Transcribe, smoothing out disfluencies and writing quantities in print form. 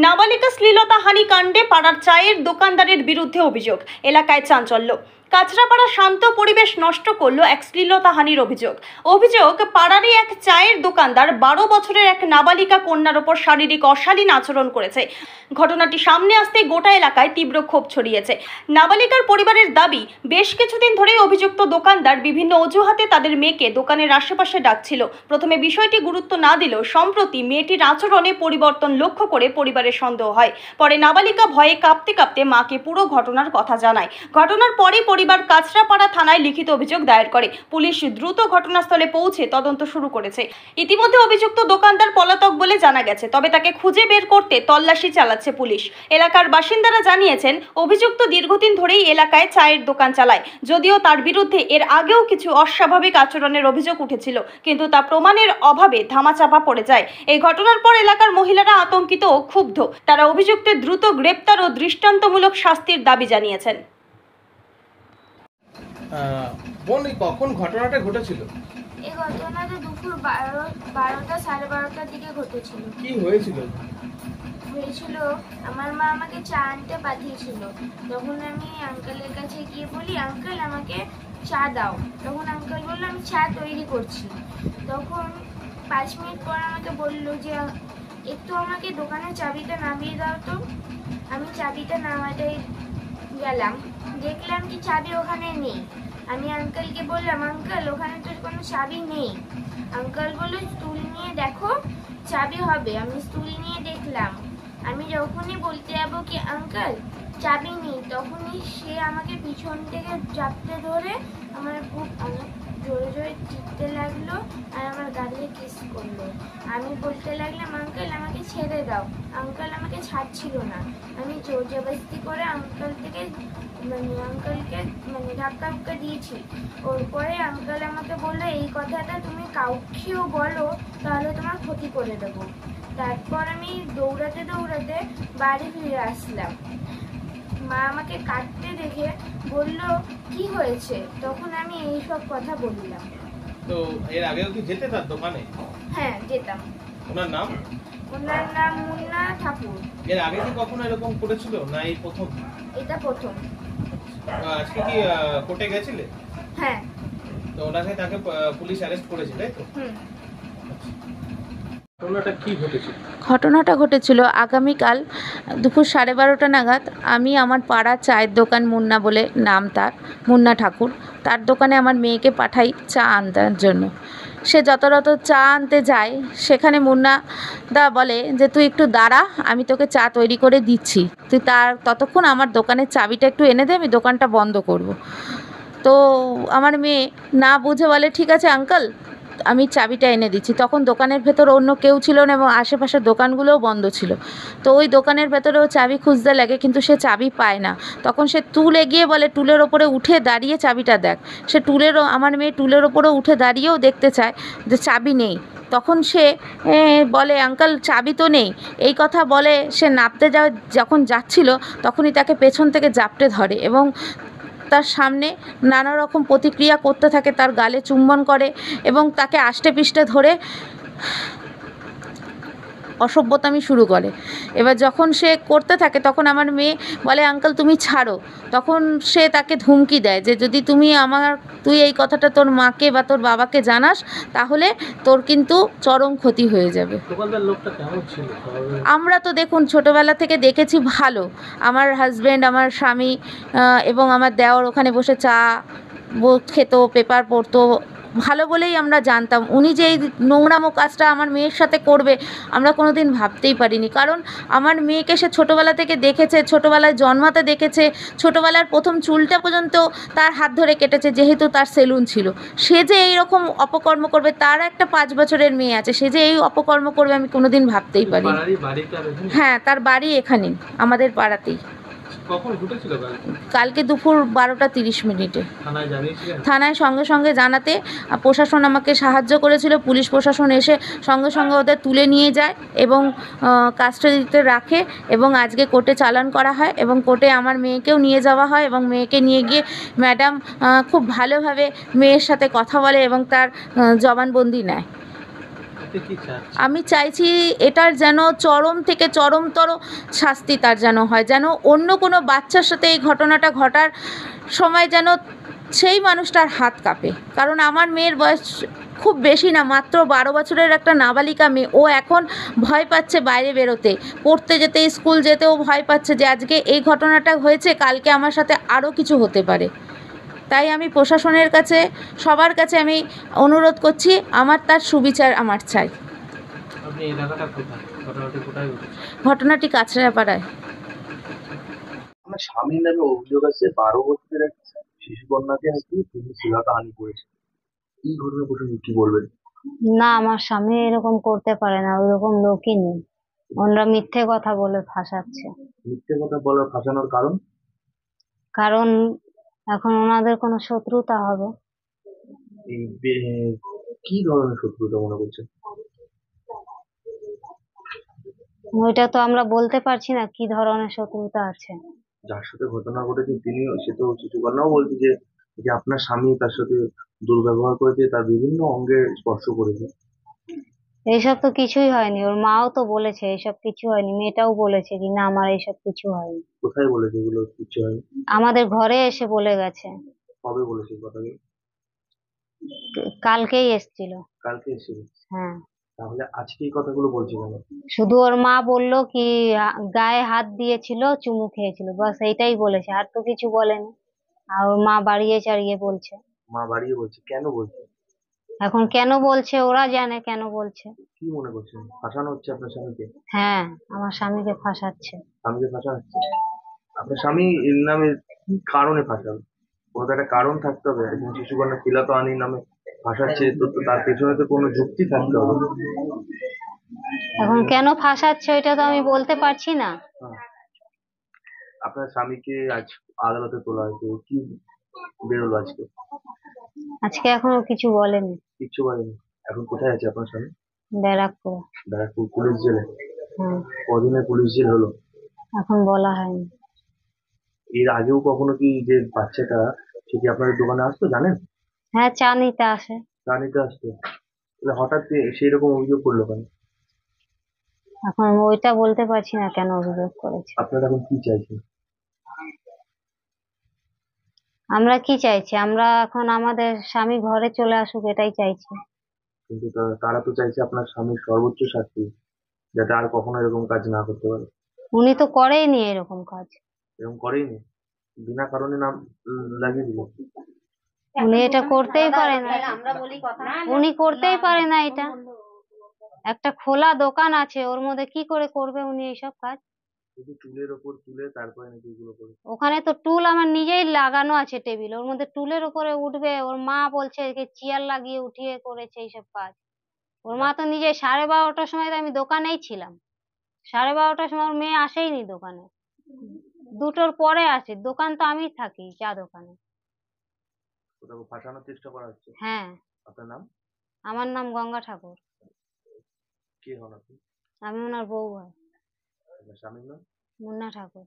নাবালিকা শ্লীলতাহানি কাণ্ডে পাড়ার চায়ের দোকানদারের বিরুদ্ধে অভিযোগ। এলাকায় চাঞ্চল্য। কাছড়াপাড়া শান্ত পরিবেশ নষ্ট করল এক শ্লীলতাহানির অভিযোগ পাড়ারই এক চায়ের দোকানদার 12 বছরের এক নাবালিকা কন্যার ওপর শারীরিক অশালীন আচরণ করেছে। ঘটনাটি সামনে আসতে গোটা এলাকায় তীব্র ক্ষোভ ছড়িয়েছে। নাবালিকার পরিবারের দাবি, বেশ কিছুদিন ধরেই অভিযুক্ত দোকানদার বিভিন্ন অজুহাতে তাদের মেয়েকে দোকানের আশেপাশে ডাকছিল। প্রথমে বিষয়টি গুরুত্ব না দিলেও সম্প্রতি মেয়েটির আচরণে পরিবর্তন লক্ষ্য করে পরিবারের সন্দেহ হয়। পরে নাবালিকা ভয়ে কাঁপতে কাঁপতে মাকে পুরো ঘটনার কথা জানায়। ঘটনার পরে পরিবার কাছড়াপাড়া থানায় লিখিত অভিযোগ দায়ের করে। পুলিশ দ্রুত ঘটনাস্থলে পৌঁছে তদন্ত শুরু করেছে। ইতিমধ্যে অভিযুক্ত দোকানদার পলাতক বলে জানা গেছে, তবে তাকে খুঁজে বের করতে তল্লাশি চালাচ্ছে পুলিশ। এলাকার বাসিন্দারা জানিয়েছেন, অভিযুক্ত দীর্ঘদিন ধরেই এলাকায় চায়ের দোকান চালায়। যদিও তার বিরুদ্ধে এর আগেও কিছু অস্বাভাবিক আচরণের অভিযোগ উঠেছিল, কিন্তু তা প্রমাণের অভাবে ধামাচাপা পড়ে যায়। এই ঘটনার পর এলাকার মহিলারা আতঙ্কিত ও ক্ষুব্ধ। তারা অভিযুক্তের দ্রুত গ্রেপ্তার ও দৃষ্টান্তমূলক শাস্তির দাবি জানিয়েছেন। কখন ঘটনাটা ঘটেছিল? এই ঘটনাটা দুপুর 12টা সাড়ে 12টার দিকে ঘটেছিল। কি হয়েছিল? আমার মা আমাকে চা আনতে পাঠিয়েছিল। তখন আমি আঙ্কেলের কাছে গিয়ে বলি, আঙ্কেল আমাকে চা দাও। তখন আঙ্কেল বললো আমি চা তৈরি করছি। তখন 5 মিনিট পর আমাকে বললো যে একটু আমাকে দোকানের চাবিটা নামিয়ে দাও। তো আমি চাবিটা নামাতে গেলাম, দেখলাম কি চাবি ওখানে নেই। আমি আঙ্কেলকে বললাম, আঙ্কেল ওখানে তো কোনো চাবি নেই। আঙ্কেল বললো স্টুল নিয়ে দেখো চাবি হবে। আমি স্টুল নিয়ে দেখলাম। আমি যখনই বলতে যাবো কি আঙ্কেল চাবি নেই, তখনই সে আমাকে পিছন থেকে চাপতে ধরে আমার খুব জোরে জোরে টিপতে লাগলো আর আমার গাড়িতে কিস করলো। আমি বলতে লাগলাম আঙ্কেল আমাকে ছেড়ে দাও। আঙ্কেল আমাকে ছাড়ছিল না। আমি জোর জবরদস্তি করে আঙ্কেলকে ধাক্কা ধাক্কা দিয়েছি। ওর পরে আঙ্কেল আমাকে বললো এই কথাটা তুমি কাউকেও বলো তাহলে তোমার ক্ষতি করে দেবো। তারপর আমি দৌড়াতে দৌড়াতে বাড়ি ফিরে আসলাম। মা আমাকে কাটতে দেখে বলল কি হয়েছে, তখন আমি এইসব কথা বললাম। তো এর আগেও কি যেতে তার দোকানে? হ্যাঁ যেতাম। ওনার নাম? ওনার নাম মুন্না ঠাকুর। এর আগে কি কখনো এরকম করেছিল না এই প্রথম? এটা প্রথম। আজকে কি কোর্টে গেছিলে? হ্যাঁ। তো তাকে পুলিশ অ্যারেস্ট করেছে, তাই তো? ঘটনাটা ঘটেছিল আগামীকাল দুপুর 12:30 নাগাদ। আমি আমার পাড়ার চায়ের দোকান মুন্না বলে নাম, তার মুন্না ঠাকুর, তার দোকানে আমার মেয়েকে পাঠাই চা আনতার জন্য। সে যত চা আনতে যায়, সেখানে মুন্না দা বলে যে তুই একটু দাঁড়া, আমি তোকে চা তৈরি করে দিচ্ছি, তুই ততক্ষণ আমার দোকানের চাবিটা একটু এনে দে, আমি দোকানটা বন্ধ করব। তো আমার মেয়ে না বুঝে বলে ঠিক আছে আঙ্কেল, আমি চাবিটা এনে দিচ্ছি। তখন দোকানের ভেতর অন্য কেউ ছিল না এবং আশেপাশের দোকানগুলোও বন্ধ ছিল। তো ওই দোকানের ভেতরেও চাবি খুঁজতে লাগে, কিন্তু সে চাবি পায় না। তখন সে টুল এগিয়ে বলে টুলের ওপরে উঠে দাঁড়িয়ে চাবিটা দেখ। সে আমার মেয়ে টুলের ওপরে উঠে দাঁড়িয়েও দেখতে চায় যে চাবি নেই। তখন সে বলে আঙ্কেল চাবি তো নেই। এই কথা বলে সে নামতে যখন যাচ্ছিল, তখনই তাকে পেছন থেকে জাপটে ধরে এবং তার সামনে নানা রকম প্রতিক্রিয়া করতে থাকে, তার গালে চুম্বন করে এবং তাকে আষ্টে পিষ্টে ধরে অসভ্যতামি শুরু করে। এবার যখন সে করতে থাকে, তখন আমার মেয়ে বলে আঙ্কেল তুমি ছাড়ো। তখন সে তাকে ধুমকি দেয় যে যদি তুই এই কথাটা তোর মাকে বা তোর বাবাকে জানাস, তাহলে তোর কিন্তু চরম ক্ষতি হয়ে যাবে। আমরা তো দেখুন ছোটোবেলা থেকে দেখেছি ভালো। আমার হাজব্যান্ড, আমার স্বামী এবং আমার দেওর ওখানে বসে চা খেত, পেপার পড়তো, ভালো বলেই আমরা জানতাম। উনি যে এই নোংরামো কাজটা আমার মেয়ের সাথে করবে, আমরা কোনো দিন ভাবতেই পারিনি। কারণ আমার মেয়েকে সে ছোটোবেলা থেকে দেখেছে, ছোটোবেলায় জন্মাতে দেখেছে, ছোটোবেলার প্রথম চুলটা পর্যন্ত তার হাত ধরে কেটেছে, যেহেতু তার সেলুন ছিল। সে যে এইরকম অপকর্ম করবে, তার একটা 5 বছরের মেয়ে আছে, সে যে এই অপকর্ম করবে আমি কোনো দিন ভাবতেই পারিনি। হ্যাঁ, তার বাড়ি এখানেই, আমাদের পাড়াতেই। কালকে দুপুর 12:30 থানায় সঙ্গে সঙ্গে জানাতে প্রশাসন আমাকে সাহায্য করেছিল। পুলিশ প্রশাসন এসে সঙ্গে সঙ্গে ওদের তুলে নিয়ে যায় এবং কাস্টাডিতে রাখে এবং আজকে কোর্টে চালান করা হয় এবং কোর্টে আমার মেয়েকেও নিয়ে যাওয়া হয় এবং মেয়েকে নিয়ে গিয়ে ম্যাডাম খুব ভালোভাবে মেয়ের সাথে কথা বলে এবং তার জবানবন্দি নেয়। আপনি কি চাচ্ছেন? আমি চাইছি এটার যেন চরম থেকে চরমতর শাস্তি তার যেন হয়, যেন অন্য কোনো বাচ্চার সাথে এই ঘটনাটা ঘটার সময় যেন সেই মানুষটার হাত কাঁপে। কারণ আমার মেয়ের বয়স খুব বেশি না, মাত্র 12 বছরের একটা নাবালিকা মেয়ে। ও এখন ভয় পাচ্ছে বাইরে বেরোতে, পড়তে যেতে, স্কুল যেতেও ভয় পাচ্ছে যে আজকে এই ঘটনাটা হয়েছে, কালকে আমার সাথে আরও কিছু হতে পারে। তাই আমি প্রশাসনের কাছে, সবার কাছে আমি অনুরোধ করছি, আমার তার সুবিচার আমার চাই। আপনি এলাকাটা কোথায়? ঘটনাটি কোথায় ঘটেছে? ঘটনাটি কাছড়াপাড়ায়। আমার স্বামীর নামে অভিযোগ আছে 12 বছরের এক শিশু কন্যাকে নাকি তিনি শ্লীলতাহানি করেছে। এই ঘটনা প্রসঙ্গে কি বলবেন? না, আমার স্বামী এরকম করতে পারে না, ওইরকম লোকই নেই। ওনারা মিথ্যে কথা বলে ফাঁসাচ্ছে। মিথ্যে কথা বলার ফাঁসানোর কারণ? কারণ এখন ওনাদের কোনো শত্রুতা হবে। এই কি ধরনের শত্রুতা মনে করছেন? ওইটা তো আমরা বলতে পারছি না কি ধরনের শত্রুতা আছে। যার সাথে ঘটনা ঘটেছে তিনি, সে তো শিশু কন্যাও বলছে যে যে আপনার স্বামী তার সাথে দুর্ব্যবহার করেছে, তার বিভিন্ন অঙ্গে স্পর্শ করেছে। এইসব তো কিছুই হয়নি, ওর মাও তো বলেছে এইসব কিছু হয়নি, মেয়েটাও বলেছে কি না আমার এইসব কিছু হয়নি। কোথায় বলেছে এগুলো কিছু হয়নি? আমাদের ঘরে এসে বলে গেছে। কবে বলেছে কথাগুলো? কালকেই এসছিল। কালকে এসেছিল? হ্যাঁ, তাহলে আজকে এই কথাগুলো বলছে কেন? শুধু ওর মা বললো কি গায়ে হাত দিয়েছিল, চুমু খেয়েছিল, বাস এইটাই বলেছে, আর তো কিছু বলেনি। আর ওর মা বাড়িয়ে চাড়িয়ে বলছে। মা বাড়িয়ে বলছে? কেন বলছে? এখন কেন বলছে ওরা জানে কেন বলছে। কি মনে করছেন ফাঁসানো হচ্ছে আপনার স্বামীকে? হ্যাঁ, আমার স্বামীকে ফাঁসাচ্ছে। স্বামীকে ফাঁসানো হচ্ছে? আপনার স্বামী এর নামে কি কারণে ফাঁসাবে? কোনো তো একটা কারণ থাকতে হবে। একজন শিশু কন্যা শ্লীলতাহানির নামে ফাঁসাচ্ছে, তো তার পেছনে তো কোনো যুক্তি থাকতে হবে। এখন কেন ফাঁসাচ্ছে ওইটা তো আমি বলতে পারছি না। হ্যাঁ। আপনার স্বামীকে আজ আদালতে তোলা হয়েছে, কি বেরোলো আজকে? আজকে এখনো কিছু বলেনি। কিচ্ছু বলেনি। এখন কোথায় আছে আপনার স্বামী? ব্যারাকপুর। ব্যারাকপুর পুলিশ জেলে? হ্যাঁ, কদিনের পুলিশ জেল হলো? এখন বলা হয়নি। এর আগেও কখনো কি যে বাচ্চাটা, সে কি আপনাদের দোকানে আসতো জানেন? হ্যাঁ, চা নিতে আসে। চা নিতে আসতো? তাহলে হঠাৎ সেই রকম অভিযোগ করলো কেন? এখন ওইটা বলতে পারছি না কেন অভিযোগ করেছে। আপনারা এখন কি চাইছেন? আমরা কি চাইছি, আমরা এখন আমাদের স্বামী ঘরে চলে আসুক এটাই চাইছি। কিন্তু তারা তো চাইছে আপনার স্বামীর সর্বোচ্চ শাস্তি, যাতে আর কখনো এরকম কাজ না করতে পারে। উনি তো করেইনি এরকম কাজ। এরকম করেইনি? বিনা কারণে নাম লাগিয়ে দিল? উনি এটা করতেই পারে না, উনি করতেই পারে না এটা। একটা খোলা দোকান আছে, ওর মধ্যে কি করে করবে উনি এইসব কাজ? শুধু চুলের ওপর তুলে তারপরে নাকি এগুলো করে? ওখানে তো টুল আমার নিজেই লাগানো আছে, টেবিল, ওর মধ্যে টুলের উপরে উঠবে। ওর মা বলছে যে চেয়ার লাগিয়ে উঠিয়ে করেছে এইসব কাজ। ওর মা তো নিজে 12:30টার সময় তো আমি দোকানেই ছিলাম। 12:30টার সময় ওর মেয়ে আসেইনি দোকানে, 2টোর পরে আসে। দোকান তো আমি থাকি, চা দোকানে। কোথাও ফাঁসানোর চেষ্টা করা হচ্ছে? হ্যাঁ। আপনার নাম? আমার নাম গঙ্গা ঠাকুর। কে হন আপনি? আমি ওনার বউ হয়। আপনার স্বামীর নাম? মুন্না ঠাকুর।